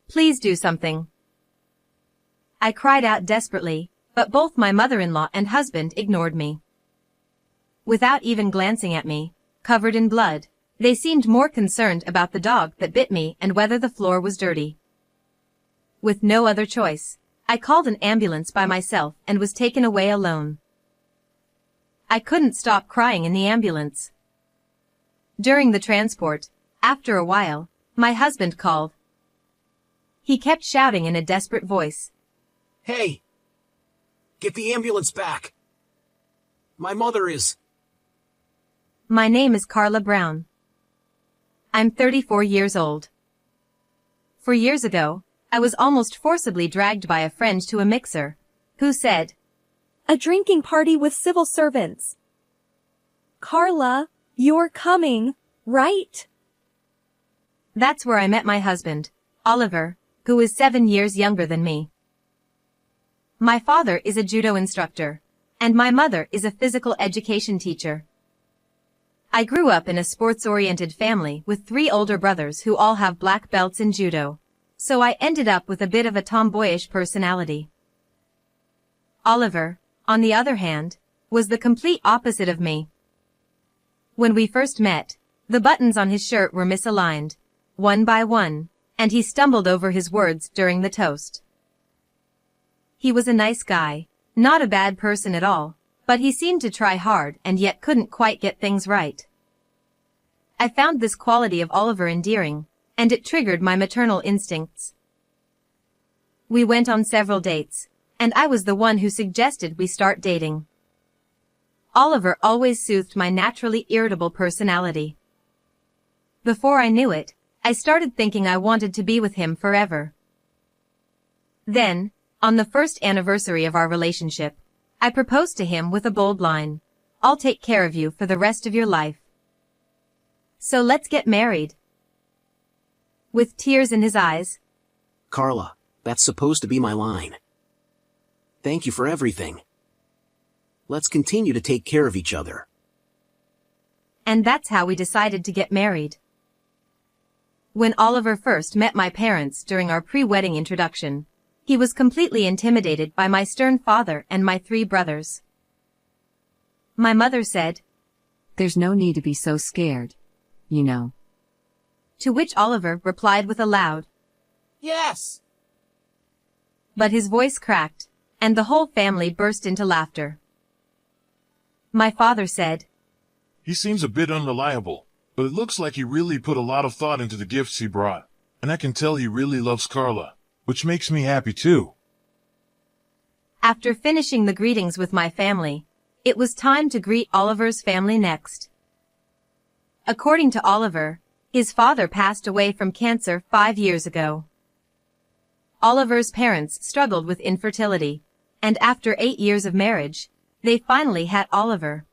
Please do something. I cried out desperately, but both my mother-in-law and husband ignored me. Without even glancing at me, covered in blood, they seemed more concerned about the dog that bit me and whether the floor was dirty. With no other choice, I called an ambulance by myself and was taken away alone. I couldn't stop crying in the ambulance. During the transport, after a while, my husband called. He kept shouting in a desperate voice. Hey! Get the ambulance back! My mother is... My name is Carla Brown. I'm 34 years old. 4 years ago, I was almost forcibly dragged by a friend to a mixer, who said, "A drinking party with civil servants. Carla, you're coming, right?" That's where I met my husband, Oliver, who is 7 years younger than me. My father is a judo instructor, and my mother is a physical education teacher. I grew up in a sports-oriented family with 3 older brothers who all have black belts in judo, so I ended up with a bit of a tomboyish personality. Oliver, on the other hand, was the complete opposite of me. When we first met, the buttons on his shirt were misaligned, one by one, and he stumbled over his words during the toast. He was a nice guy, not a bad person at all, but he seemed to try hard and yet couldn't quite get things right. I found this quality of Oliver endearing, and it triggered my maternal instincts. We went on several dates, and I was the one who suggested we start dating. Oliver always soothed my naturally irritable personality. Before I knew it, I started thinking I wanted to be with him forever. Then, on the first anniversary of our relationship, I proposed to him with a bold line, "I'll take care of you for the rest of your life. So let's get married." With tears in his eyes, Carla, that's supposed to be my line. Thank you for everything. Let's continue to take care of each other. And that's how we decided to get married. When Oliver first met my parents during our pre-wedding introduction, he was completely intimidated by my stern father and my 3 brothers. My mother said, "There's no need to be so scared, you know." To which Oliver replied with a loud, Yes! but his voice cracked, and the whole family burst into laughter. My father said, "He seems a bit unreliable, but it looks like he really put a lot of thought into the gifts he brought, and I can tell he really loves Carla, which makes me happy too." After finishing the greetings with my family, it was time to greet Oliver's family next. According to Oliver, his father passed away from cancer 5 years ago. Oliver's parents struggled with infertility, and after 8 years of marriage, they finally had Oliver.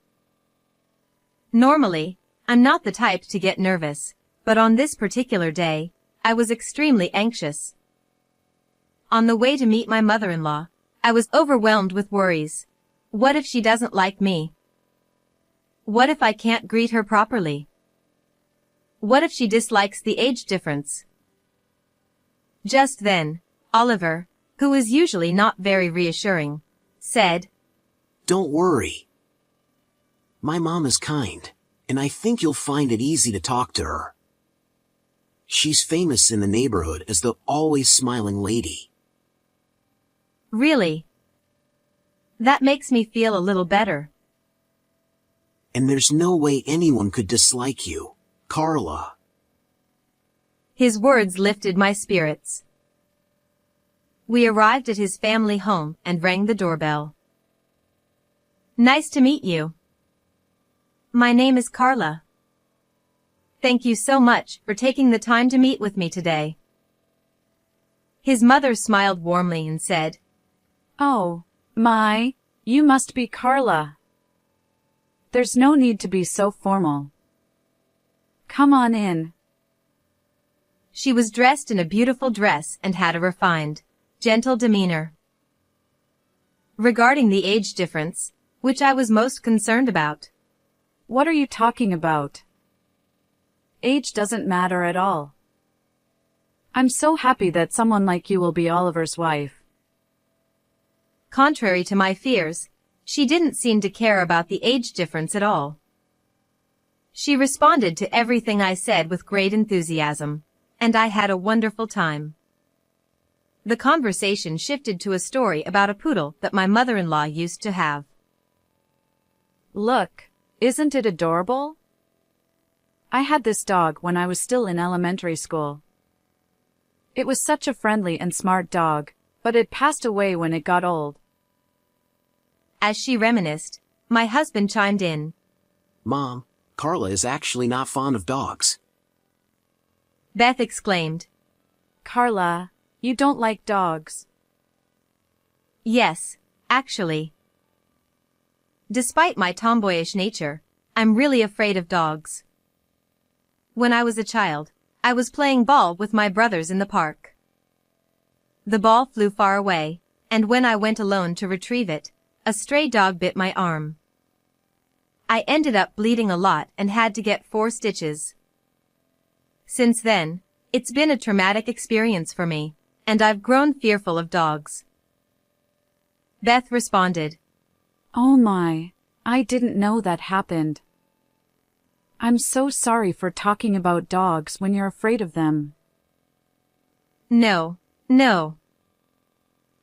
Normally, I'm not the type to get nervous, but on this particular day, I was extremely anxious. On the way to meet my mother-in-law, I was overwhelmed with worries. What if she doesn't like me? What if I can't greet her properly? What if she dislikes the age difference? Just then, Oliver, who is usually not very reassuring, said, Don't worry. My mom is kind, and I think you'll find it easy to talk to her. She's famous in the neighborhood as the always smiling lady. Really? That makes me feel a little better. And there's no way anyone could dislike you, Carla. His words lifted my spirits. We arrived at his family home and rang the doorbell. Nice to meet you. My name is Carla. Thank you so much for taking the time to meet with me today. His mother smiled warmly and said, "Oh, my, you must be Carla. There's no need to be so formal. Come on in." She was dressed in a beautiful dress and had a refined, gentle demeanor. Regarding the age difference, which I was most concerned about. "What are you talking about? Age doesn't matter at all. I'm so happy that someone like you will be Oliver's wife. Contrary to my fears, she didn't seem to care about the age difference at all. She responded to everything I said with great enthusiasm, and I had a wonderful time. The conversation shifted to a story about a poodle that my mother-in-law used to have. Look, isn't it adorable? I had this dog when I was still in elementary school. It was such a friendly and smart dog, but it passed away when it got old. As she reminisced, my husband chimed in. Mom, Carla is actually not fond of dogs. Beth exclaimed. Carla, you don't like dogs. Yes, actually. Despite my tomboyish nature, I'm really afraid of dogs. When I was a child, I was playing ball with my brothers in the park. The ball flew far away, and when I went alone to retrieve it, a stray dog bit my arm. I ended up bleeding a lot and had to get 4 stitches. Since then, it's been a traumatic experience for me, and I've grown fearful of dogs. Beth responded. Oh my, I didn't know that happened. I'm so sorry for talking about dogs when you're afraid of them. No.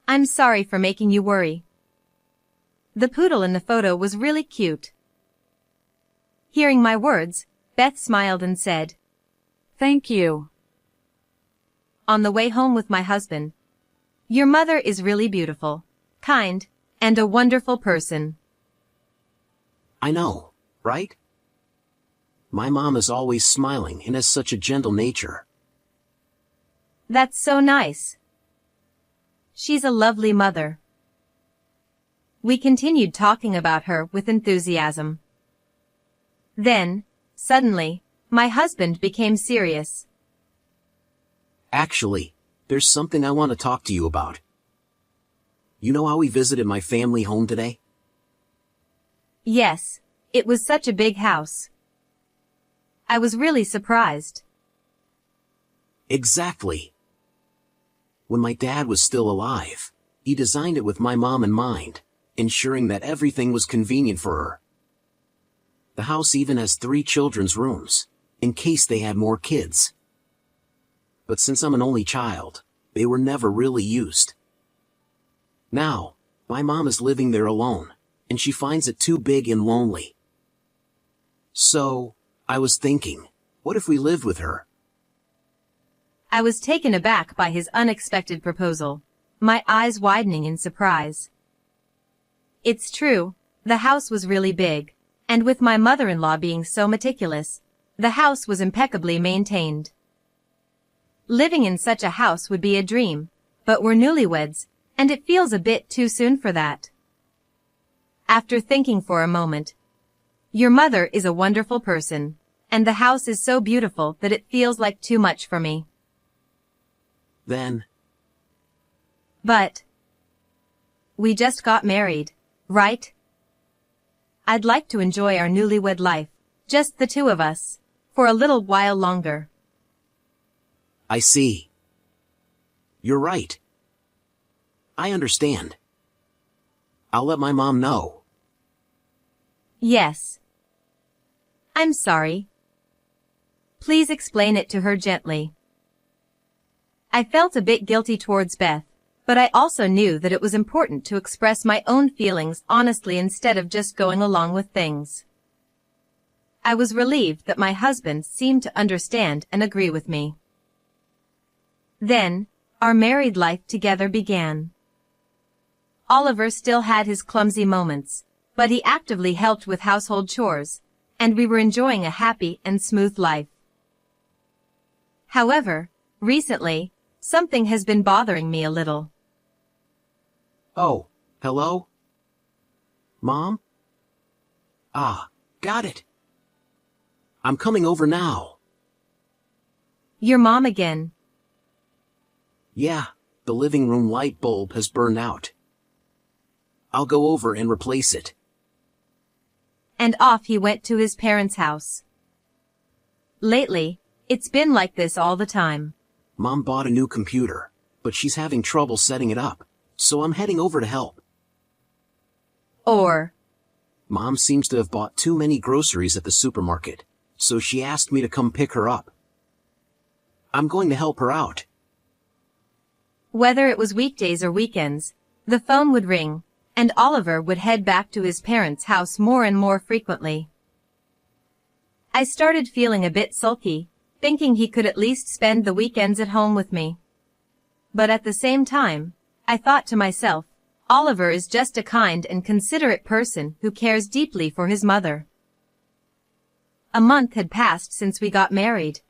I'm sorry for making you worry. The poodle in the photo was really cute. Hearing my words, Beth smiled and said, Thank you. On the way home with my husband, your mother is really beautiful, kind, and a wonderful person. I know, right? My mom is always smiling and has such a gentle nature. That's so nice. She's a lovely mother. We continued talking about her with enthusiasm. Then, suddenly, my husband became serious. Actually, there's something I want to talk to you about. You know how we visited my family home today? Yes, it was such a big house. I was really surprised. Exactly. When my dad was still alive, he designed it with my mom in mind, ensuring that everything was convenient for her. The house even has 3 children's rooms, in case they had more kids. But since I'm an only child, they were never really used. Now, my mom is living there alone, and she finds it too big and lonely. So, I was thinking, what if we lived with her? I was taken aback by his unexpected proposal, my eyes widening in surprise. It's true, the house was really big, and with my mother-in-law being so meticulous, the house was impeccably maintained. Living in such a house would be a dream, but we're newlyweds, and it feels a bit too soon for that. After thinking for a moment, your mother is a wonderful person, and the house is so beautiful that it feels like too much for me. But we just got married, right? I'd like to enjoy our newlywed life, just the 2 of us, for a little while longer. I see. You're right. I understand. I'll let my mom know. Yes. I'm sorry. Please explain it to her gently. I felt a bit guilty towards Beth, but I also knew that it was important to express my own feelings honestly instead of just going along with things. I was relieved that my husband seemed to understand and agree with me. Then, our married life together began. Oliver still had his clumsy moments, but he actively helped with household chores, and we were enjoying a happy and smooth life. However, recently, something has been bothering me a little. Oh, hello? Mom? Ah, got it. I'm coming over now. Your mom again. Yeah, the living room light bulb has burned out. I'll go over and replace it. And off he went to his parents' house. Lately, it's been like this all the time. Mom bought a new computer, but she's having trouble setting it up, so I'm heading over to help. Or, Mom seems to have bought too many groceries at the supermarket, so she asked me to come pick her up. I'm going to help her out. whether it was weekdays or weekends, the phone would ring, and Oliver would head back to his parents' house more and more frequently. I started feeling a bit sulky, thinking he could at least spend the weekends at home with me. But at the same time, I thought to myself, Oliver is just a kind and considerate person who cares deeply for his mother. A month had passed since we got married.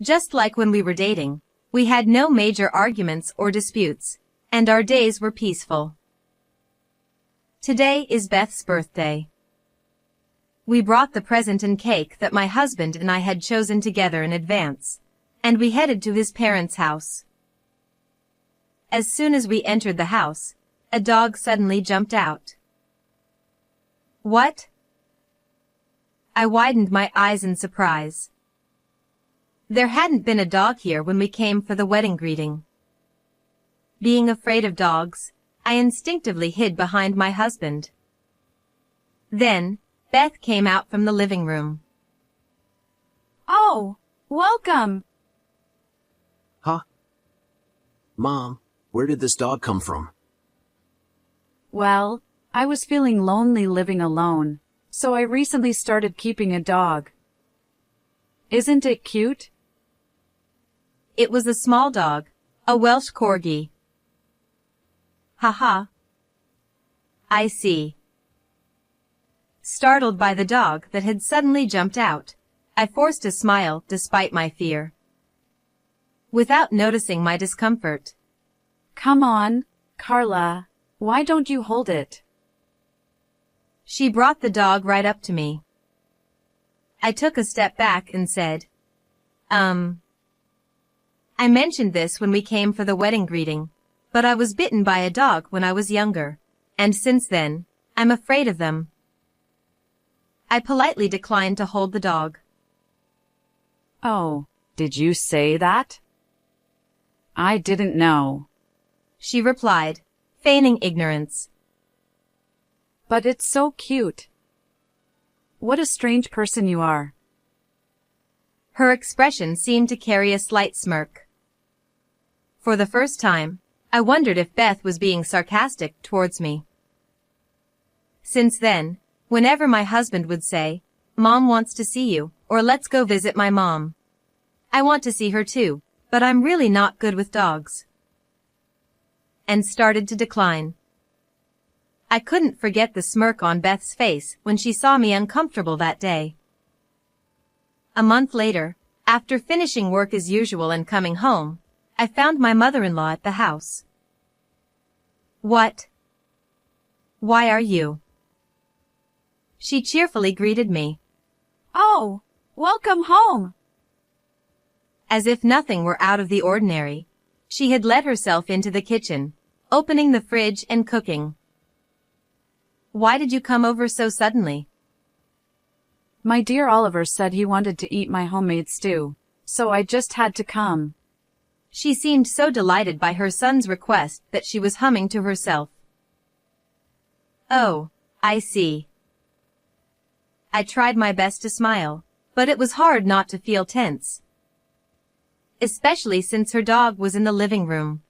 Just like when we were dating, we had no major arguments or disputes, and our days were peaceful. Today is Beth's birthday. We brought the present and cake that my husband and I had chosen together in advance, and we headed to his parents' house. As soon as we entered the house, a dog suddenly jumped out. What? I widened my eyes in surprise. There hadn't been a dog here when we came for the wedding greeting. Being afraid of dogs, I instinctively hid behind my husband. Then, Beth came out from the living room. Oh, welcome. Huh? Mom, where did this dog come from? Well, I was feeling lonely living alone, so I recently started keeping a dog. Isn't it cute? It was a small dog, a Welsh corgi. Haha. I see. Startled by the dog that had suddenly jumped out, I forced a smile despite my fear. Without noticing my discomfort. Come on, Carla. Why don't you hold it? She brought the dog right up to me. I took a step back and said, I mentioned this when we came for the wedding greeting, but I was bitten by a dog when I was younger, and since then, I'm afraid of them. I politely declined to hold the dog. Oh, did you say that? I didn't know. She replied, feigning ignorance. But it's so cute. What a strange person you are. Her expression seemed to carry a slight smirk. For the first time, I wondered if Beth was being sarcastic towards me. Since then, whenever my husband would say, Mom wants to see you, or let's go visit my mom. I want to see her too, but I'm really not good with dogs. And started to decline. I couldn't forget the smirk on Beth's face when she saw me uncomfortable that day. A month later, after finishing work as usual and coming home, I found my mother-in-law at the house. What? Why are you? She cheerfully greeted me. Oh, welcome home. As if nothing were out of the ordinary, she had let herself into the kitchen, opening the fridge and cooking. Why did you come over so suddenly? My dear Oliver said he wanted to eat my homemade stew, so I just had to come. She seemed so delighted by her son's request that she was humming to herself. Oh, I see. I tried my best to smile, but it was hard not to feel tense. Especially since her dog was in the living room.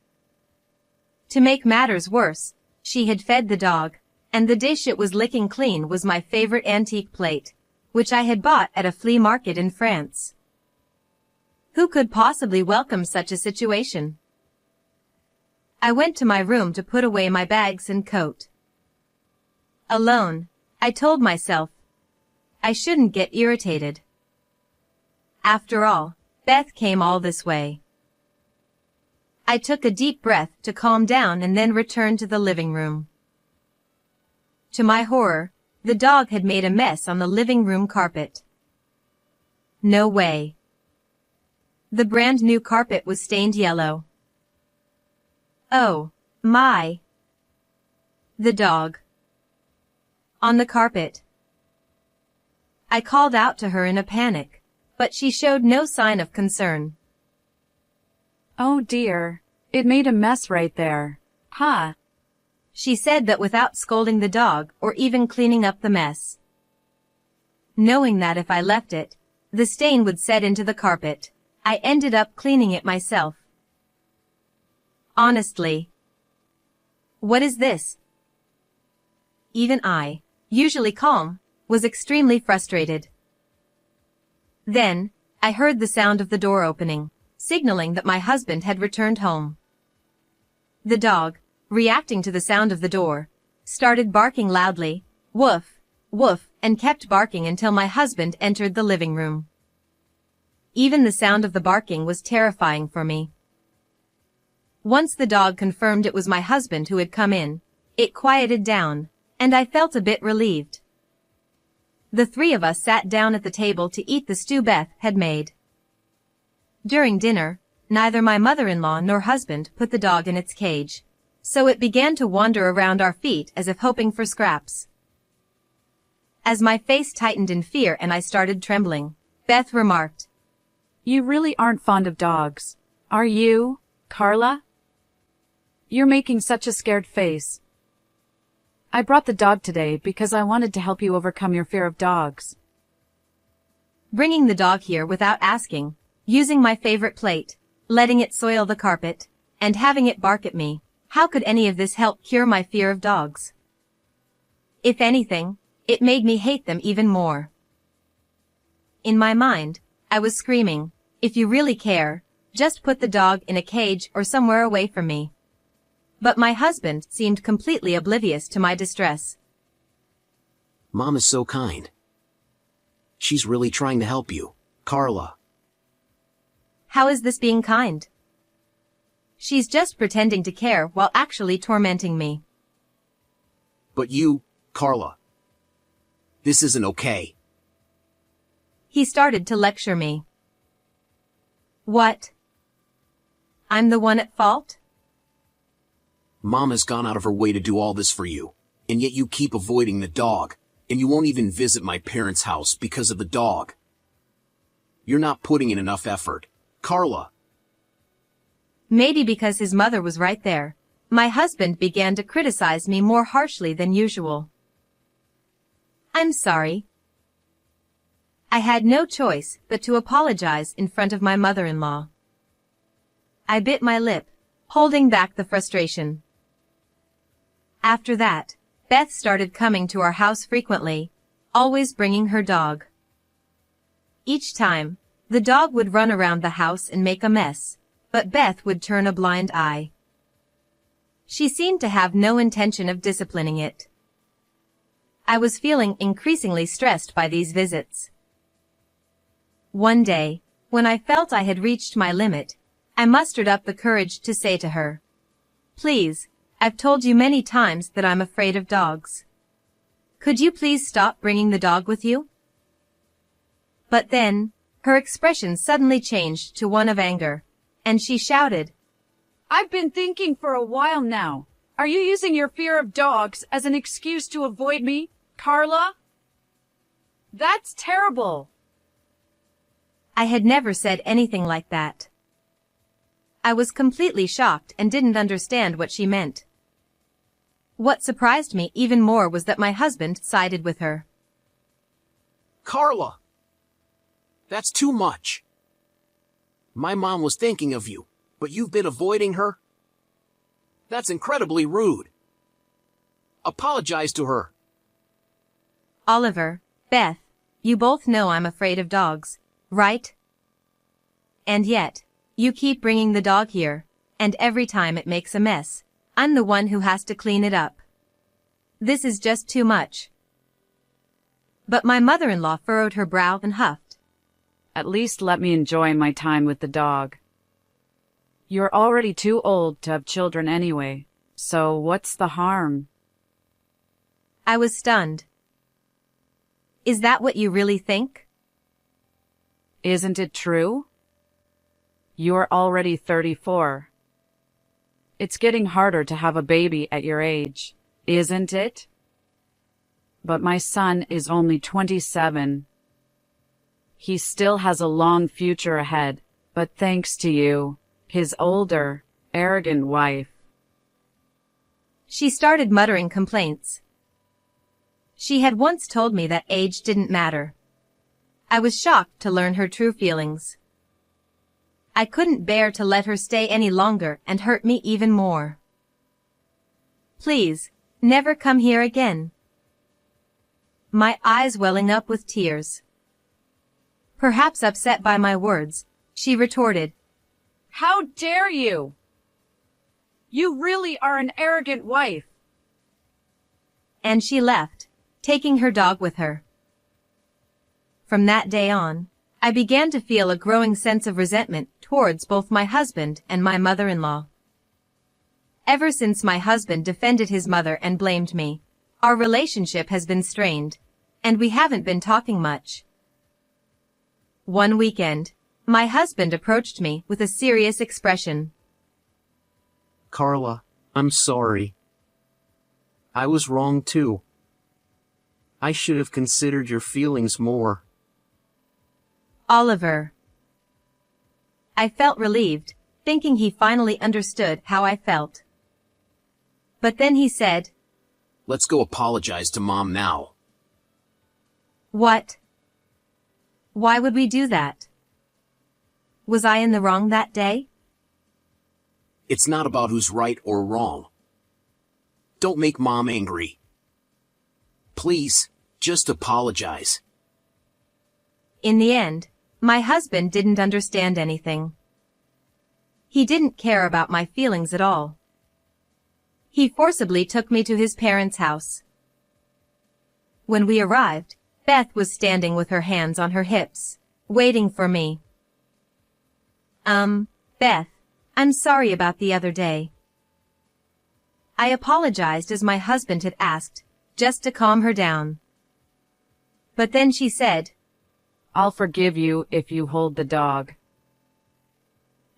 To make matters worse, she had fed the dog, and the dish it was licking clean was my favorite antique plate, which I had bought at a flea market in France. Who could possibly welcome such a situation? I went to my room to put away my bags and coat. Alone, I told myself, I shouldn't get irritated. After all, Beth came all this way. I took a deep breath to calm down and then returned to the living room. To my horror, the dog had made a mess on the living room carpet. No way. The brand new carpet was stained yellow. Oh, my. The dog. On the carpet. I called out to her in a panic, but she showed no sign of concern. Oh dear. It made a mess right there. Huh. She said that without scolding the dog or even cleaning up the mess. Knowing that if I left it, the stain would set into the carpet, I ended up cleaning it myself. Honestly. What is this? Even I, usually calm, was extremely frustrated. Then, I heard the sound of the door opening, signaling that my husband had returned home. The dog, reacting to the sound of the door, started barking loudly, woof, woof, and kept barking until my husband entered the living room. Even the sound of the barking was terrifying for me. Once the dog confirmed it was my husband who had come in, it quieted down, and I felt a bit relieved. The three of us sat down at the table to eat the stew Beth had made. During dinner, neither my mother-in-law nor husband put the dog in its cage, so it began to wander around our feet as if hoping for scraps. As my face tightened in fear and I started trembling, Beth remarked, You really aren't fond of dogs, are you, Carla? You're making such a scared face. I brought the dog today because I wanted to help you overcome your fear of dogs. Bringing the dog here without asking, using my favorite plate, letting it soil the carpet, and having it bark at me, how could any of this help cure my fear of dogs? If anything, it made me hate them even more. In my mind, I was screaming, if you really care, just put the dog in a cage or somewhere away from me. But my husband seemed completely oblivious to my distress. Mom is so kind. She's really trying to help you, Carla. How is this being kind? She's just pretending to care while actually tormenting me. But you, Carla. This isn't okay. He started to lecture me. What? I'm the one at fault? Mom has gone out of her way to do all this for you, and yet you keep avoiding the dog, and you won't even visit my parents' house because of the dog. You're not putting in enough effort, Carla. Maybe because his mother was right there, my husband began to criticize me more harshly than usual. I'm sorry. I had no choice but to apologize in front of my mother-in-law. I bit my lip, holding back the frustration. After that, Beth started coming to our house frequently, always bringing her dog. Each time, the dog would run around the house and make a mess, but Beth would turn a blind eye. She seemed to have no intention of disciplining it. I was feeling increasingly stressed by these visits. One day, when I felt I had reached my limit, I mustered up the courage to say to her, Please, I've told you many times that I'm afraid of dogs. Could you please stop bringing the dog with you? But then, her expression suddenly changed to one of anger, and she shouted, I've been thinking for a while now. Are you using your fear of dogs as an excuse to avoid me, Carla? That's terrible. I had never said anything like that. I was completely shocked and didn't understand what she meant. What surprised me even more was that my husband sided with her. Carla! That's too much. My mom was thinking of you, but you've been avoiding her? That's incredibly rude. Apologize to her. Oliver, Beth, you both know I'm afraid of dogs, right? And yet, you keep bringing the dog here, and every time it makes a mess, I'm the one who has to clean it up. This is just too much. But my mother-in-law furrowed her brow and huffed. At least let me enjoy my time with the dog. You're already too old to have children anyway, so what's the harm? I was stunned. Is that what you really think? Isn't it true? You're already 34. It's getting harder to have a baby at your age, isn't it? But my son is only 27. He still has a long future ahead, but thanks to you, His older, arrogant wife. She started muttering complaints. She had once told me that age didn't matter. I was shocked to learn her true feelings. I couldn't bear to let her stay any longer and hurt me even more. Please, never come here again. My eyes welling up with tears. Perhaps upset by my words, she retorted, How dare you? You really are an arrogant wife. And she left, taking her dog with her. From that day on, I began to feel a growing sense of resentment towards both my husband and my mother-in-law. Ever since my husband defended his mother and blamed me, our relationship has been strained, and we haven't been talking much. One weekend, my husband approached me with a serious expression. Carla, I'm sorry. I was wrong too. I should have considered your feelings more. Oliver. I felt relieved, thinking he finally understood how I felt. But then he said, Let's go apologize to Mom now. What? Why would we do that? Was I in the wrong that day? It's not about who's right or wrong. Don't make Mom angry. Please, just apologize. In the end, my husband didn't understand anything. He didn't care about my feelings at all. He forcibly took me to his parents' house. When we arrived, Beth was standing with her hands on her hips, waiting for me. Beth, I'm sorry about the other day. I apologized as my husband had asked, just to calm her down. But then she said, I'll forgive you if you hold the dog.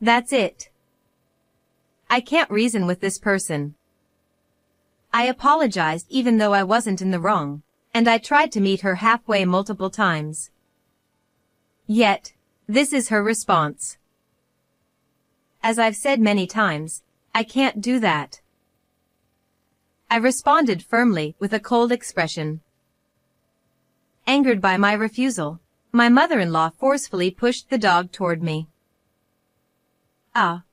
That's it. I can't reason with this person. I apologized even though I wasn't in the wrong, and I tried to meet her halfway multiple times. Yet, this is her response. As I've said many times, I can't do that. I responded firmly with a cold expression. Angered by my refusal, my mother-in-law forcefully pushed the dog toward me. Ah.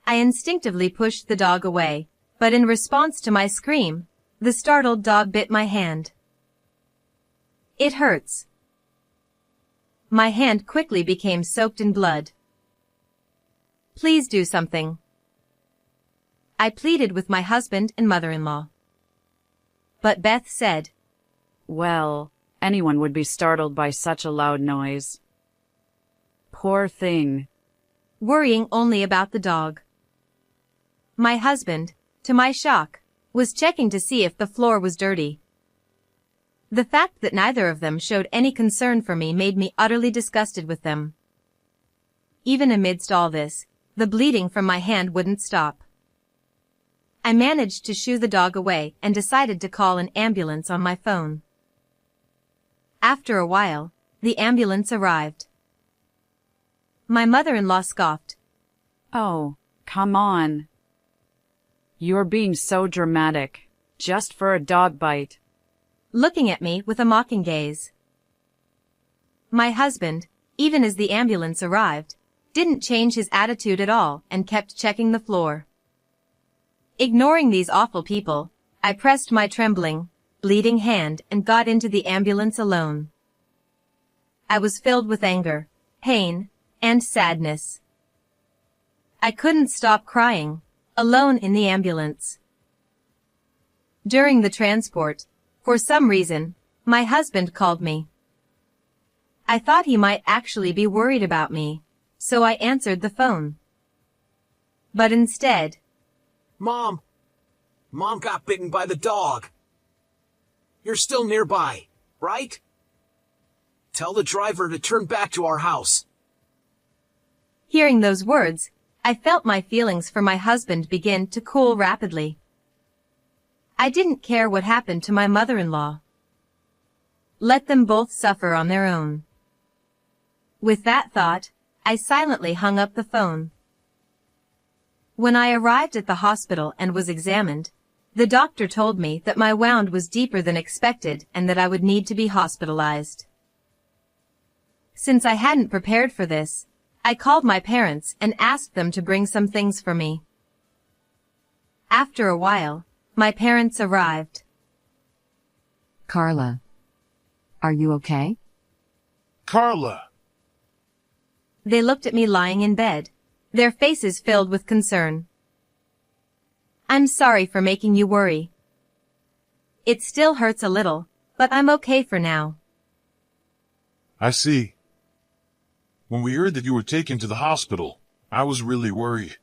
I instinctively pushed the dog away, but in response to my scream, the startled dog bit my hand. It hurts. My hand quickly became soaked in blood. Please do something. I pleaded with my husband and mother-in-law. But Beth said, Well, anyone would be startled by such a loud noise. Poor thing. Worrying only about the dog. My husband, to my shock, was checking to see if the floor was dirty. The fact that neither of them showed any concern for me made me utterly disgusted with them. Even amidst all this, the bleeding from my hand wouldn't stop. I managed to shoo the dog away and decided to call an ambulance on my phone. After a while, the ambulance arrived. My mother-in-law scoffed. Oh, come on. You're being so dramatic, just for a dog bite. Looking at me with a mocking gaze. My husband, even as the ambulance arrived, didn't change his attitude at all and kept checking the floor. Ignoring these awful people, I pressed my trembling, bleeding hand and got into the ambulance alone. I was filled with anger, pain, and sadness. I couldn't stop crying, alone in the ambulance. During the transport, for some reason, my husband called me. I thought he might actually be worried about me, so I answered the phone. But instead, Mom! Mom got bitten by the dog. You're still nearby, right? Tell the driver to turn back to our house. Hearing those words, I felt my feelings for my husband begin to cool rapidly. I didn't care what happened to my mother-in-law. Let them both suffer on their own. With that thought, I silently hung up the phone. When I arrived at the hospital and was examined, the doctor told me that my wound was deeper than expected and that I would need to be hospitalized. Since I hadn't prepared for this, I called my parents and asked them to bring some things for me. After a while, my parents arrived. Carla. Are you okay? Carla! They looked at me lying in bed, their faces filled with concern. I'm sorry for making you worry. It still hurts a little, but I'm okay for now. I see. When we heard that you were taken to the hospital, I was really worried.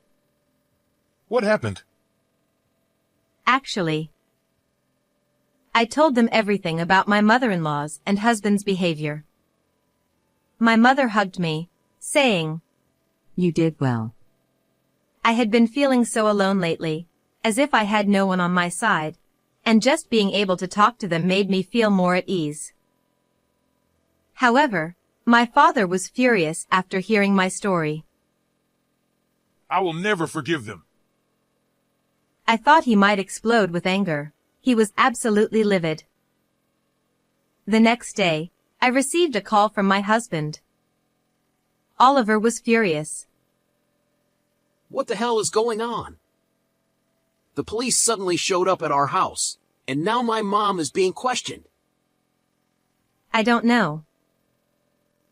What happened? Actually, I told them everything about my mother-in-law's and husband's behavior. My mother hugged me, saying, You did well. I had been feeling so alone lately, as if I had no one on my side, and just being able to talk to them made me feel more at ease. However, my father was furious after hearing my story. I will never forgive them. I thought he might explode with anger. He was absolutely livid. The next day, I received a call from my husband. Oliver was furious. What the hell is going on? The police suddenly showed up at our house, and now my mom is being questioned. I don't know.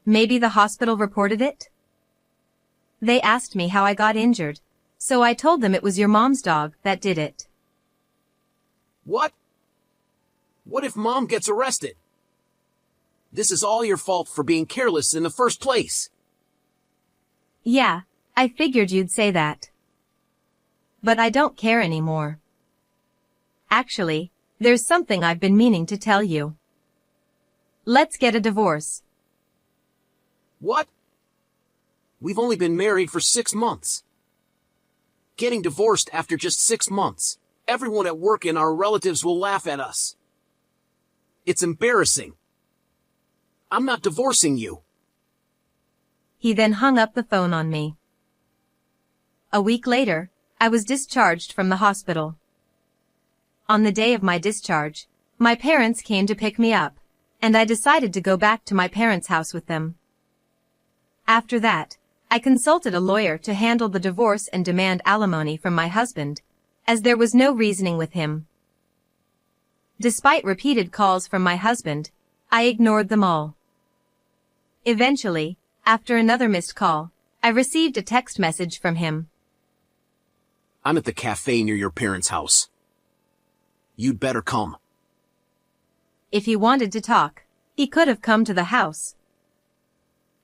Maybe the hospital reported it? They asked me how I got injured, so I told them it was your mom's dog that did it. What? What if Mom gets arrested? This is all your fault for being careless in the first place. Yeah, I figured you'd say that. But I don't care anymore. Actually, there's something I've been meaning to tell you. Let's get a divorce. What? We've only been married for 6 months. Getting divorced after just 6 months. Everyone at work and our relatives will laugh at us. It's embarrassing. I'm not divorcing you. He then hung up the phone on me. A week later, I was discharged from the hospital. On the day of my discharge, my parents came to pick me up, and I decided to go back to my parents' house with them. After that, I consulted a lawyer to handle the divorce and demand alimony from my husband, as there was no reasoning with him. Despite repeated calls from my husband, I ignored them all. Eventually, after another missed call, I received a text message from him. I'm at the cafe near your parents' house. You'd better come. If he wanted to talk, he could have come to the house.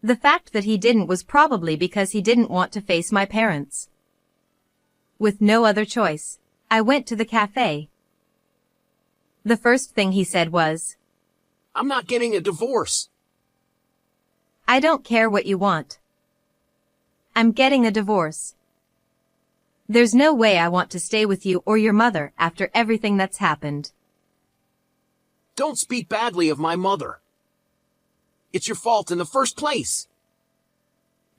The fact that he didn't was probably because he didn't want to face my parents. With no other choice, I went to the cafe. The first thing he said was, I'm not getting a divorce. I don't care what you want. I'm getting a divorce. There's no way I want to stay with you or your mother after everything that's happened. Don't speak badly of my mother. It's your fault in the first place.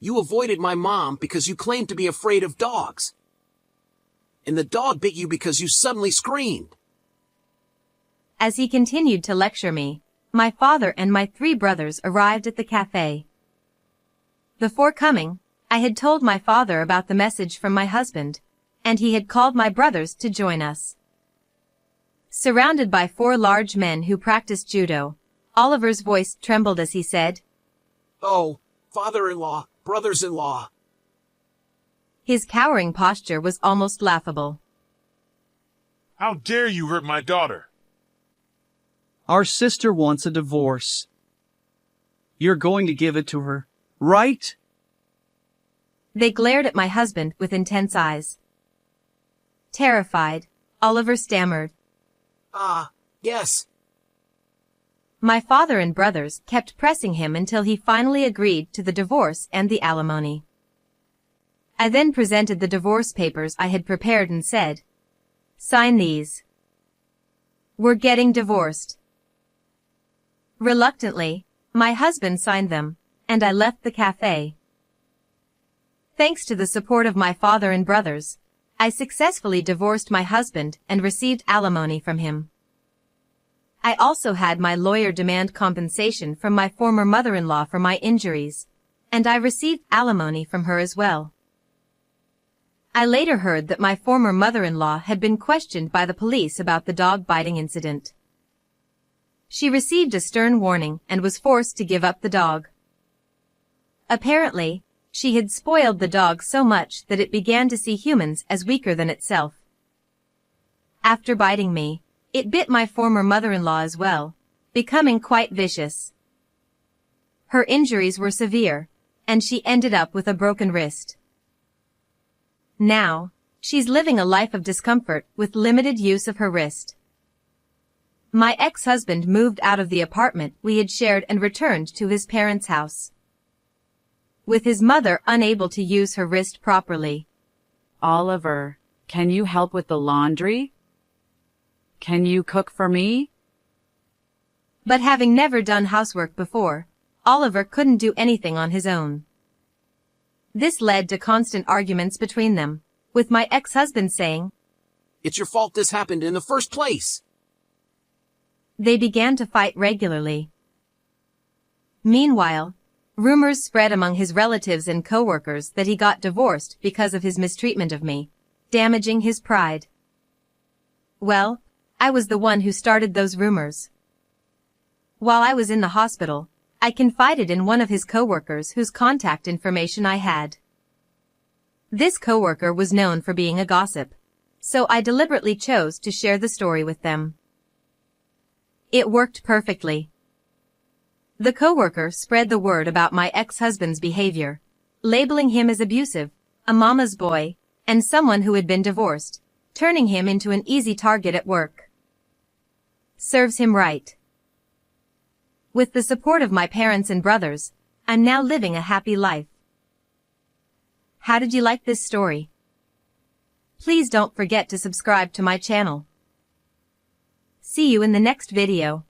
You avoided my mom because you claimed to be afraid of dogs. And the dog bit you because you suddenly screamed. As he continued to lecture me, my father and my 3 brothers arrived at the cafe. Before coming, I had told my father about the message from my husband, and he had called my brothers to join us. Surrounded by 4 large men who practiced judo, Oliver's voice trembled as he said, Oh, father-in-law, brothers-in-law. His cowering posture was almost laughable. How dare you hurt my daughter? Our sister wants a divorce. You're going to give it to her, right? They glared at my husband with intense eyes. Terrified, Oliver stammered. Yes. My father and brothers kept pressing him until he finally agreed to the divorce and the alimony. I then presented the divorce papers I had prepared and said, Sign these. We're getting divorced. Reluctantly, my husband signed them, and I left the cafe. Thanks to the support of my father and brothers, I successfully divorced my husband and received alimony from him. I also had my lawyer demand compensation from my former mother-in-law for my injuries, and I received alimony from her as well. I later heard that my former mother-in-law had been questioned by the police about the dog biting incident. She received a stern warning and was forced to give up the dog. Apparently, she had spoiled the dog so much that it began to see humans as weaker than itself. After biting me, it bit my former mother-in-law as well, becoming quite vicious. Her injuries were severe, and she ended up with a broken wrist. Now, she's living a life of discomfort with limited use of her wrist. My ex-husband moved out of the apartment we had shared and returned to his parents' house, with his mother unable to use her wrist properly. Oliver, can you help with the laundry? Can you cook for me? But having never done housework before, Oliver couldn't do anything on his own. This led to constant arguments between them, with my ex-husband saying, "It's your fault this happened in the first place." They began to fight regularly. Meanwhile, rumors spread among his relatives and coworkers that he got divorced because of his mistreatment of me, damaging his pride. Well, I was the one who started those rumors. While I was in the hospital, I confided in one of his coworkers whose contact information I had. This coworker was known for being a gossip, so I deliberately chose to share the story with them. It worked perfectly. The coworker spread the word about my ex-husband's behavior, labeling him as abusive, a mama's boy, and someone who had been divorced, turning him into an easy target at work. Serves him right. With the support of my parents and brothers, I'm now living a happy life. How did you like this story? Please don't forget to subscribe to my channel. See you in the next video.